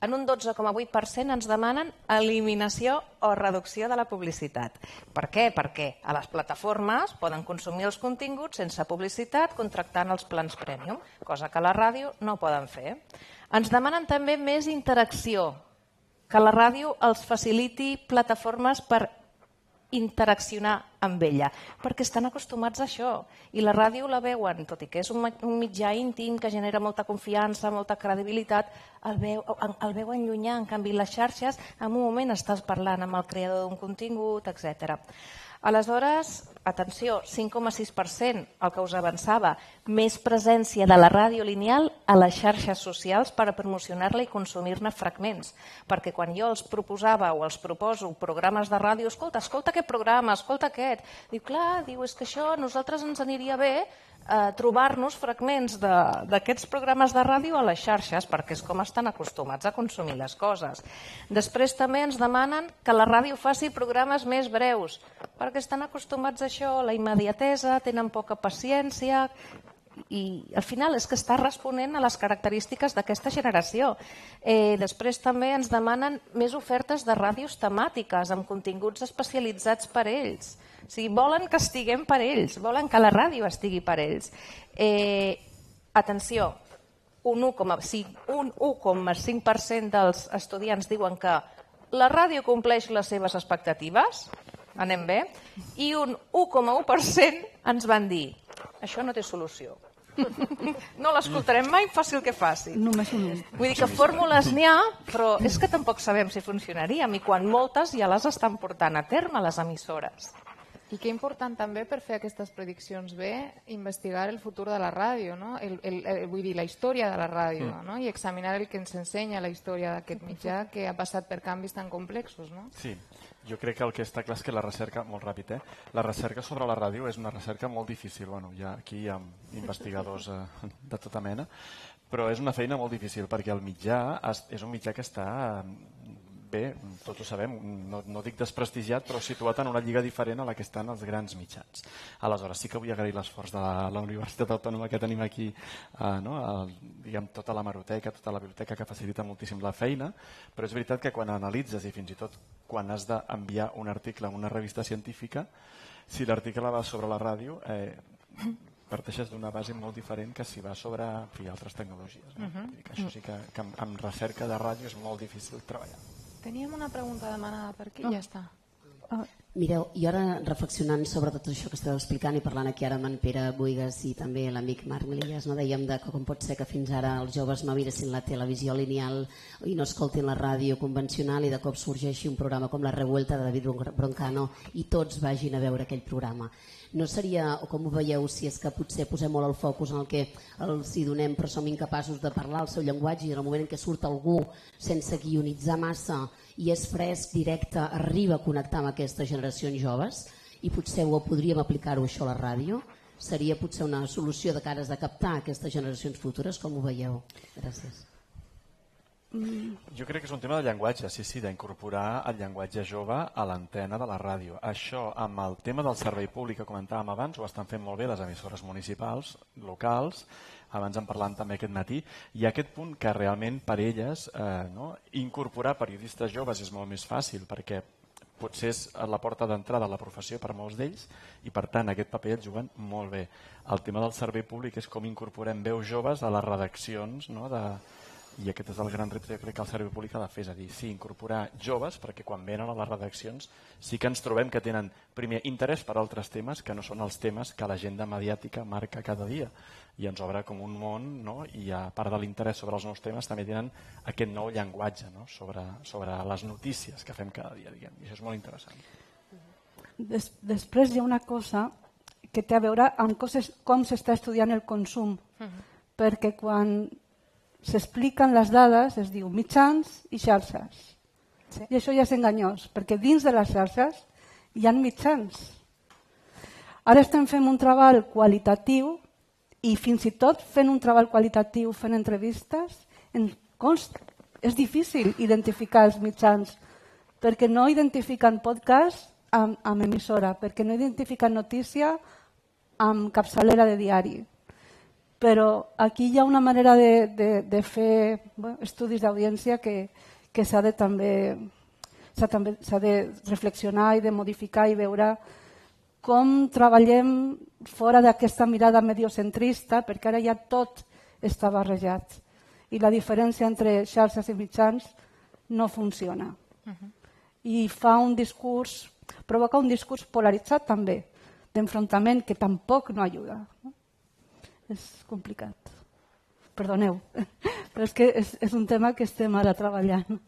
En un 12,8% ens demanen eliminació o reducció de la publicitat. Per què? Perquè a les plataformes poden consumir els continguts sense publicitat contractant els plans premium, cosa que a la ràdio no poden fer. Ens demanen també més interacció, que la ràdio els faciliti plataformes per interaccionar amb ella, perquè estan acostumats a això i la ràdio la veuen, tot i que és un mitjà íntim que genera molta confiança, molta credibilitat, el veuen llunyà. En canvi, les xarxes, en un moment estàs parlant amb el creador d'un contingut, etc. Aleshores, atenció, 5,6%, el que us avançava, més presència de la ràdio lineal a les xarxes socials per a promocionar-la i consumir-ne fragments. Perquè quan jo els proposava o els proposo programes de ràdio, escolta aquest programa, escolta aquest. Diu, clar, és que això a nosaltres ens aniria bé trobar-nos fragments d'aquests programes de ràdio a les xarxes, perquè és com estan acostumats a consumir les coses. Després també ens demanen que la ràdio faci programes més breus, perquè estan acostumats a això, la immediatesa, tenen poca paciència, i al final és que està responent a les característiques d'aquesta generació. Després també ens demanen més ofertes de ràdios temàtiques amb continguts especialitzats per ells. O sigui, volen que estiguem per ells, volen que la ràdio estigui per ells. Atenció, un 1,5% dels estudiants diuen que la ràdio compleix les seves expectatives, anem bé, i un 1,1% ens van dir això no té solució. No l'escoltarem mai, faci el que faci. Només un. Vull dir que fórmules n'hi ha, però és que tampoc sabem si funcionarien i quan moltes ja les estan portant a terme les emissores. I que important també per fer aquestes prediccions bé, investigar el futur de la ràdio, no? Vull dir, la història de la ràdio, no? I examinar el que ens ensenya la història d'aquest mitjà que ha passat per canvis tan complexos, no? Sí, jo crec que el que està clar és que la recerca, molt ràpid, la recerca sobre la ràdio és una recerca molt difícil. Bueno, aquí hi ha investigadors de tota mena, però és una feina molt difícil perquè el mitjà és un mitjà que està bé, tots ho sabem, no dic desprestigiat, però situat en una lliga diferent a la que estan els grans mitjans. Aleshores, sí que vull agrair l'esforç de la Universitat Autònoma que tenim aquí, diguem, tota la hemeroteca, tota la biblioteca que facilita moltíssim la feina, però és veritat que quan analitzes i fins i tot quan has d'enviar un article a una revista científica, si l'article va sobre la ràdio, parteixes d'una base molt diferent que si va sobre altres tecnologies. Això sí que amb recerca de ràdio és molt difícil treballar. Teníem una pregunta demanada per aquí, ja està. Mireu, jo ara reflexionant sobre tot això que esteu explicant i parlant aquí ara amb en Pere Buigas i també l'amic Marc Milillas, dèiem que com pot ser que fins ara els joves no miressin la televisió lineal i no escoltin la ràdio convencional i de cop sorgeixi un programa com La Revuelta de David Broncano i tots vagin a veure aquell programa. No seria, o com ho veieu, si és que potser posem molt el focus en el que els hi donem però som incapaços de parlar el seu llenguatge i en el moment en què surt algú sense guionitzar massa i és fresc, directe, arriba a connectar amb aquestes generacions joves i potser podríem aplicar-ho això a la ràdio? Seria potser una solució de cares de captar aquestes generacions futures? Com ho veieu? Gràcies. Jo crec que és un tema de llenguatge, sí, d'incorporar el llenguatge jove a l'antena de la ràdio. Això, amb el tema del servei públic que comentàvem abans, ho estan fent molt bé les emissores municipals, locals, abans en parlant també aquest matí, hi ha aquest punt que realment per elles incorporar periodistes joves és molt més fàcil, perquè potser és la porta d'entrada a la professió per molts d'ells i per tant aquest paper el juguen molt bé. El tema del servei públic és com incorporem veus joves a les redaccions i aquest és el gran repte que crec que el servei públic ha de fer, és a dir, sí, incorporar joves perquè quan venen a les redaccions sí que ens trobem que tenen primer interès per altres temes que no són els temes que l'agenda mediàtica marca cada dia i ens obre com un món, i a part de l'interès sobre els nous temes també tenen aquest nou llenguatge sobre les notícies que fem cada dia, diguem, i això és molt interessant. Després hi ha una cosa que té a veure amb com s'està estudiant el consum, perquè quan s'expliquen les dades, es diu mitjans i xarxes. I això ja és enganyós, perquè dins de les xarxes hi ha mitjans. Ara estem fent un treball qualitatiu i fins i tot fent un treball qualitatiu, fent entrevistes, és difícil identificar els mitjans, perquè no identifiquen podcast amb emissora, perquè no identifiquen notícia amb capçalera de diari. Però aquí hi ha una manera de fer estudis d'audiència que s'ha de reflexionar i de modificar i veure com treballem fora d'aquesta mirada mediocentrista, perquè ara ja tot està barrejat i la diferència entre xarxes i mitjans no funciona. I provoca un discurs polaritzat també, d'enfrontament que tampoc no ajuda. És complicat. Perdoneu, però és que és un tema que estem ara treballant.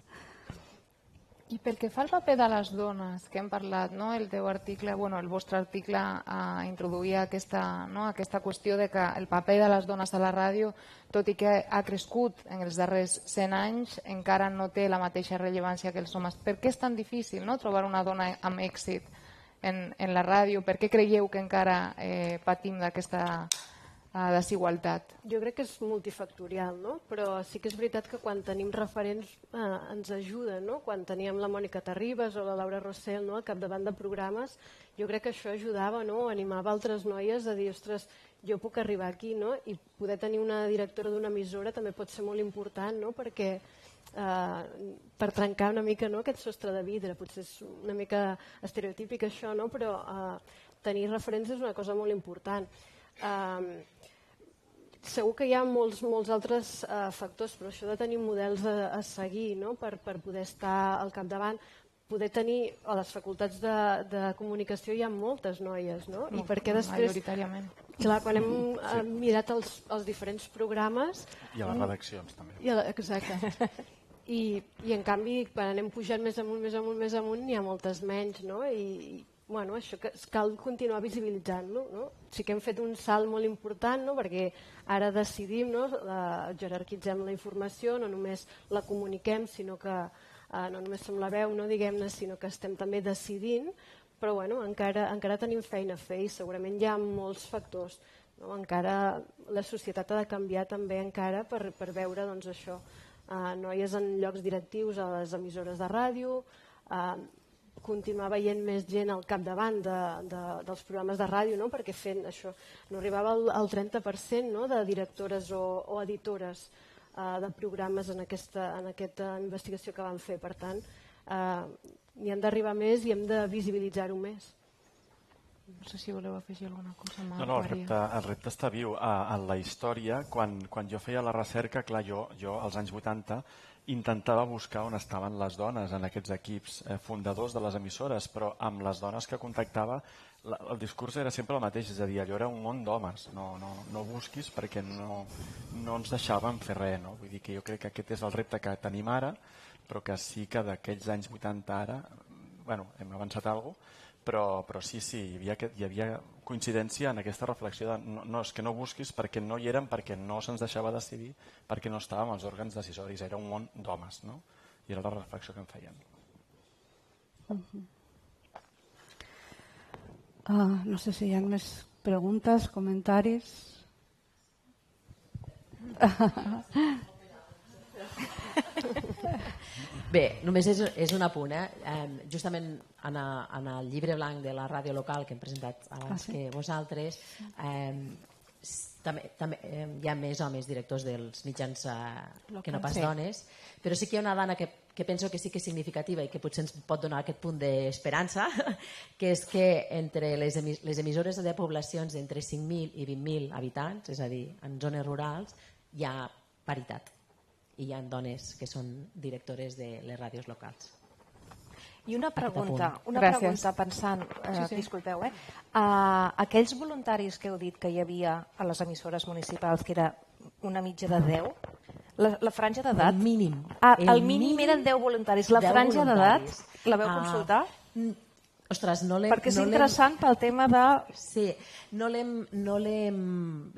I pel que fa al paper de les dones, que hem parlat, el teu article, el vostre article introduïa aquesta qüestió de que el paper de les dones a la ràdio, tot i que ha crescut en els darrers 100 anys, encara no té la mateixa rellevància que els homes. Per què és tan difícil trobar una dona amb èxit en la ràdio? Per què creieu que encara patim d'aquesta desigualtat? Jo crec que és multifactorial, però sí que és veritat que quan tenim referents ens ajuda. Quan teníem la Mònica Terribas o la Laura Rossell al capdavant de programes, jo crec que això ajudava, animava altres noies a dir, ostres, jo puc arribar aquí, i poder tenir una directora d'una emissora també pot ser molt important, perquè per trencar una mica aquest sostre de vidre, potser és una mica estereotípic això, però tenir referents és una cosa molt important. Segur que hi ha molts altres factors, però això de tenir models a seguir per poder estar al capdavant, poder tenir a les facultats de comunicació hi ha moltes noies, i perquè després... Majoritàriament. Clar, quan hem mirat els diferents programes... I a les redaccions també. Exacte. I en canvi, quan anem pujant més amunt, n'hi ha moltes menys, i això cal continuar visibilitzant-lo. Sí que hem fet un salt molt important, perquè ara decidim, jerarquitzem la informació, no només la comuniquem, sinó que no només som la veu, diguem-ne, sinó que estem també decidint, però encara tenim feina a fer i segurament hi ha molts factors. Encara la societat ha de canviar també encara per veure això, noies en llocs directius a les emissores de ràdio, continuar veient més gent al capdavant dels programes de ràdio, perquè fent això no arribava al 30% de directores o editores de programes en aquesta investigació que vam fer. Per tant, n'hi hem d'arribar més i hem de visibilitzar-ho més. No sé si voleu afegir alguna cosa. No, el repte està viu. En la història, quan jo feia la recerca, clar, jo als anys 80 intentava buscar on estaven les dones en aquests equips fundadors de les emissores, però amb les dones que contactava el discurs era sempre el mateix, és a dir, allò era un món d'homes, no busquis perquè no ens deixàvem fer res. Vull dir que jo crec que aquest és el repte que tenim ara, però que sí que d'aquells anys 80 ara, hem avançat alguna cosa, però sí, hi havia coincidència en aquesta reflexió de no, és que no busquis perquè no hi érem, perquè no se'ns deixava decidir, perquè no estàvem als òrgans decisoris, era un món d'homes, i era la reflexió que en fèiem. No sé si hi ha més preguntes, comentaris. Bé, només és un apunt. Justament en el llibre blanc de la ràdio local que hem presentat abans que vosaltres, també hi ha més homes directors dels mitjans que no pas dones, però sí que hi ha una dona que penso que sí que és significativa i que potser ens pot donar aquest punt d'esperança, que és que entre les emissores de poblacions d'entre 5.000 i 20.000 habitants, és a dir, en zones rurals, hi ha paritat. I hi ha dones que són directores de les ràdios locals. I una pregunta pensant, disculpeu, aquells voluntaris que heu dit que hi havia a les emissores municipals, que era una mitja de 10, la franja d'edat... El mínim. El mínim eren 10 voluntaris. La franja d'edat, la veu consultar? Ostres, perquè és interessant pel tema de... Sí, la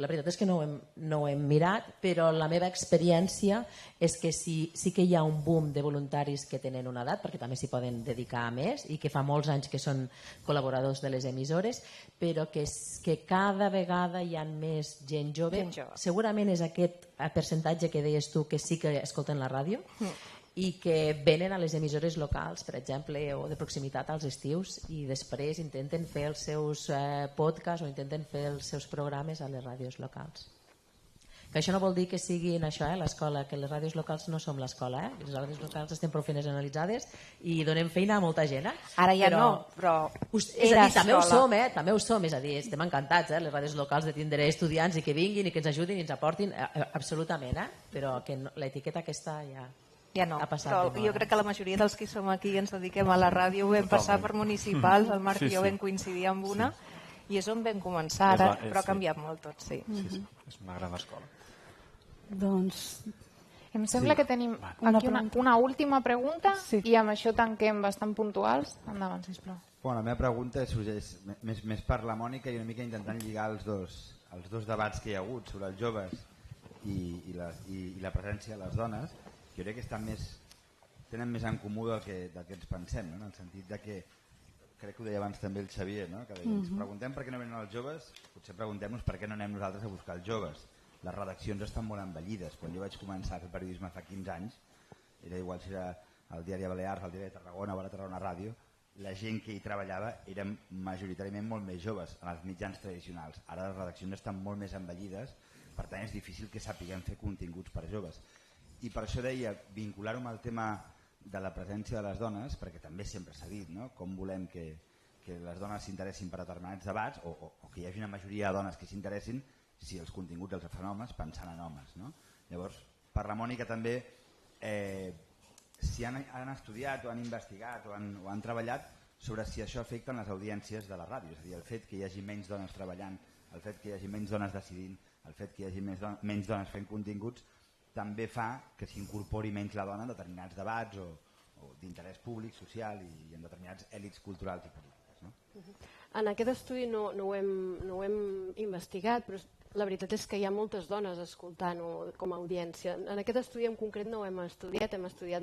veritat és que no ho hem mirat, però la meva experiència és que sí que hi ha un boom de voluntaris que tenen una edat, perquè també s'hi poden dedicar a més i que fa molts anys que són col·laboradors de les emissores, però que cada vegada hi ha més gent jove. Segurament és aquest percentatge que deies tu que sí que escolten la ràdio, i que venen a les emissores locals, per exemple, o de proximitat als estius, i després intenten fer els seus podcasts o intenten fer els seus programes a les ràdios locals. Que això no vol dir que siguin això, l'escola, que les ràdios locals no som l'escola, les ràdios locals estem professionalitzades i donem feina a molta gent. Ara ja no, però és a dir, també ho som, és a dir, estem encantats, les ràdios locals de tindre estudiants i que vinguin i que ens ajudin i ens aportin, absolutament, però que l'etiqueta aquesta ja no, però jo crec que la majoria dels que som aquí ens dediquem a la ràdio vam passar per municipals, el Marc i jo vam coincidir amb una i és on vam començar ara, però ha canviat molt tot. Sí, és una gran escola. Doncs... Em sembla que tenim aquí una última pregunta i amb això tanquem bastant puntuals. Endavant, sisplau. La meva pregunta sorgeix més per la Mònica i una mica intentant lligar els dos debats que hi ha hagut sobre els joves i la presència de les dones. Jo crec que tenen més en comú del que ens pensem, en el sentit que, crec que ho deia abans també el Xavier, que ens preguntem per què no venen els joves, potser preguntem-nos per què no anem nosaltres a buscar els joves. Les redaccions estan molt envellides. Quan jo vaig començar a fer periodisme fa 15 anys, era igual si era el Diari Balears, el Diari de Tarragona o la Tarragona Ràdio, la gent que hi treballava eren majoritàriament molt més joves en els mitjans tradicionals. Ara les redaccions estan molt més envellides, per tant és difícil que sapiguem fer continguts per joves. I per això deia, vincular-ho amb el tema de la presència de les dones, perquè també sempre s'ha dit, com volem que les dones s'interessin per determinats debats o que hi hagi una majoria de dones que s'interessin si els continguts els fan homes pensant en homes. Llavors, per la Mònica també, si han estudiat o han investigat o han treballat sobre si això afecta les audiències de la ràdio, és a dir, el fet que hi hagi menys dones treballant, el fet que hi hagi menys dones decidint, el fet que hi hagi menys dones fent continguts, també fa que s'incorpori menys la dona en determinats debats o d'interès públic, social i en determinats èlits culturals i polítics. En aquest estudi no ho hem investigat, però la veritat és que hi ha moltes dones escoltant-ho com a audiència. En aquest estudi en concret no ho hem estudiat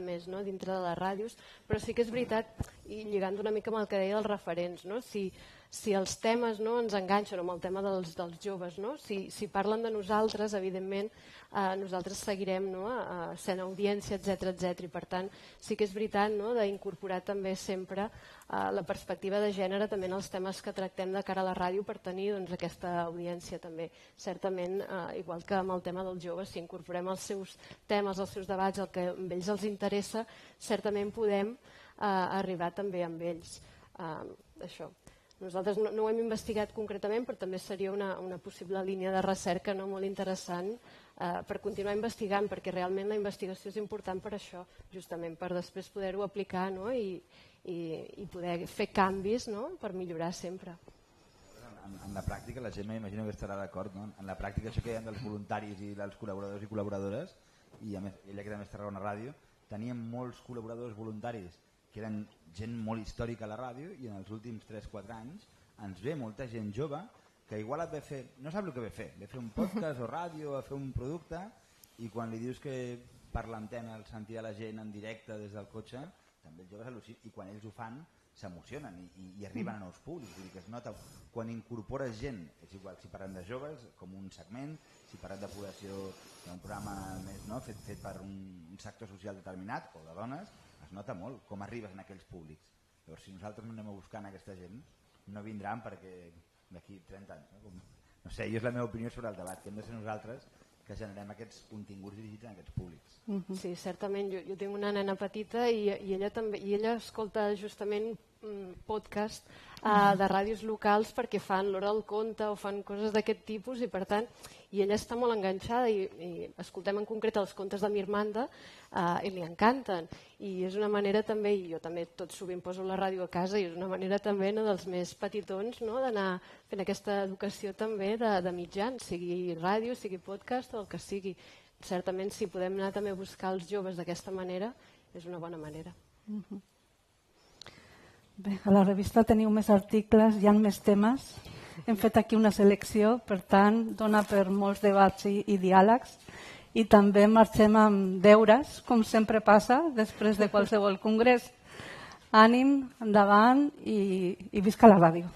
més dintre de les ràdios, però sí que és veritat, i lligant una mica amb el que deia dels referents, si els temes ens enganxen, amb el tema dels joves, si parlen de nosaltres, evidentment nosaltres seguirem sent audiència, etc. I per tant sí que és veritat d'incorporar també sempre la perspectiva de gènere també en els temes que tractem de cara a la ràdio per tenir aquesta audiència també. Certament, igual que amb el tema dels joves, si incorporem els seus temes, els seus debats, el que a ells els interessa, certament podem arribar també amb ells. Això. Nosaltres no ho hem investigat concretament, però també seria una possible línia de recerca molt interessant per continuar investigant, perquè realment la investigació és important per això, justament per després poder-ho aplicar i poder fer canvis per millorar sempre. En la pràctica, la gent m'imagino que estarà d'acord, en la pràctica això que hi ha dels voluntaris i dels col·laboradors i col·laboradores, i a més, ella que també està a una ràdio, teníem molts col·laboradors voluntaris que eren gent molt històrica a la ràdio, i en els últims 3-4 anys ens ve molta gent jove que igual et ve fer, no sap el que ve fer un podcast o ràdio, a fer un producte, i quan li dius que per l'antena el sentir a la gent en directe des del cotxe, també els joves al·lucinen, i quan ells ho fan s'emocionen i arriben a nous públics. Vull dir que es nota quan incorpores gent, és igual si parlem de joves com un segment, si parlem de població d'un programa més fet per un sector social determinat o de dones, es nota molt com arribes en aquells públics. Llavors, si nosaltres no anem a buscar aquesta gent, no vindran perquè d'aquí 30 anys. No sé, jo és la meva opinió sobre el debat, que hem de ser nosaltres que generem aquests continguts dirigits en aquests públics. Sí, certament. Jo tinc una nena petita i ella escolta justament podcast de ràdios locals perquè fan l'Hora del Conte o fan coses d'aquest tipus, i per tant ella està molt enganxada, i escoltem en concret els contes de Mirmanda i li encanten, i és una manera també, i jo també tot sovint poso la ràdio a casa, i és una manera també dels més petitons d'anar fent aquesta educació també de mitjans, sigui ràdio, sigui podcast o el que sigui. Certament, si podem anar també a buscar els joves d'aquesta manera, és una bona manera. Bé, a la revista teniu més articles, hi ha més temes. Hem fet aquí una selecció, per tant, dona per molts debats i diàlegs. I també marxem amb deures, com sempre passa, després de qualsevol congrés. Ànim, endavant i visca la ràdio.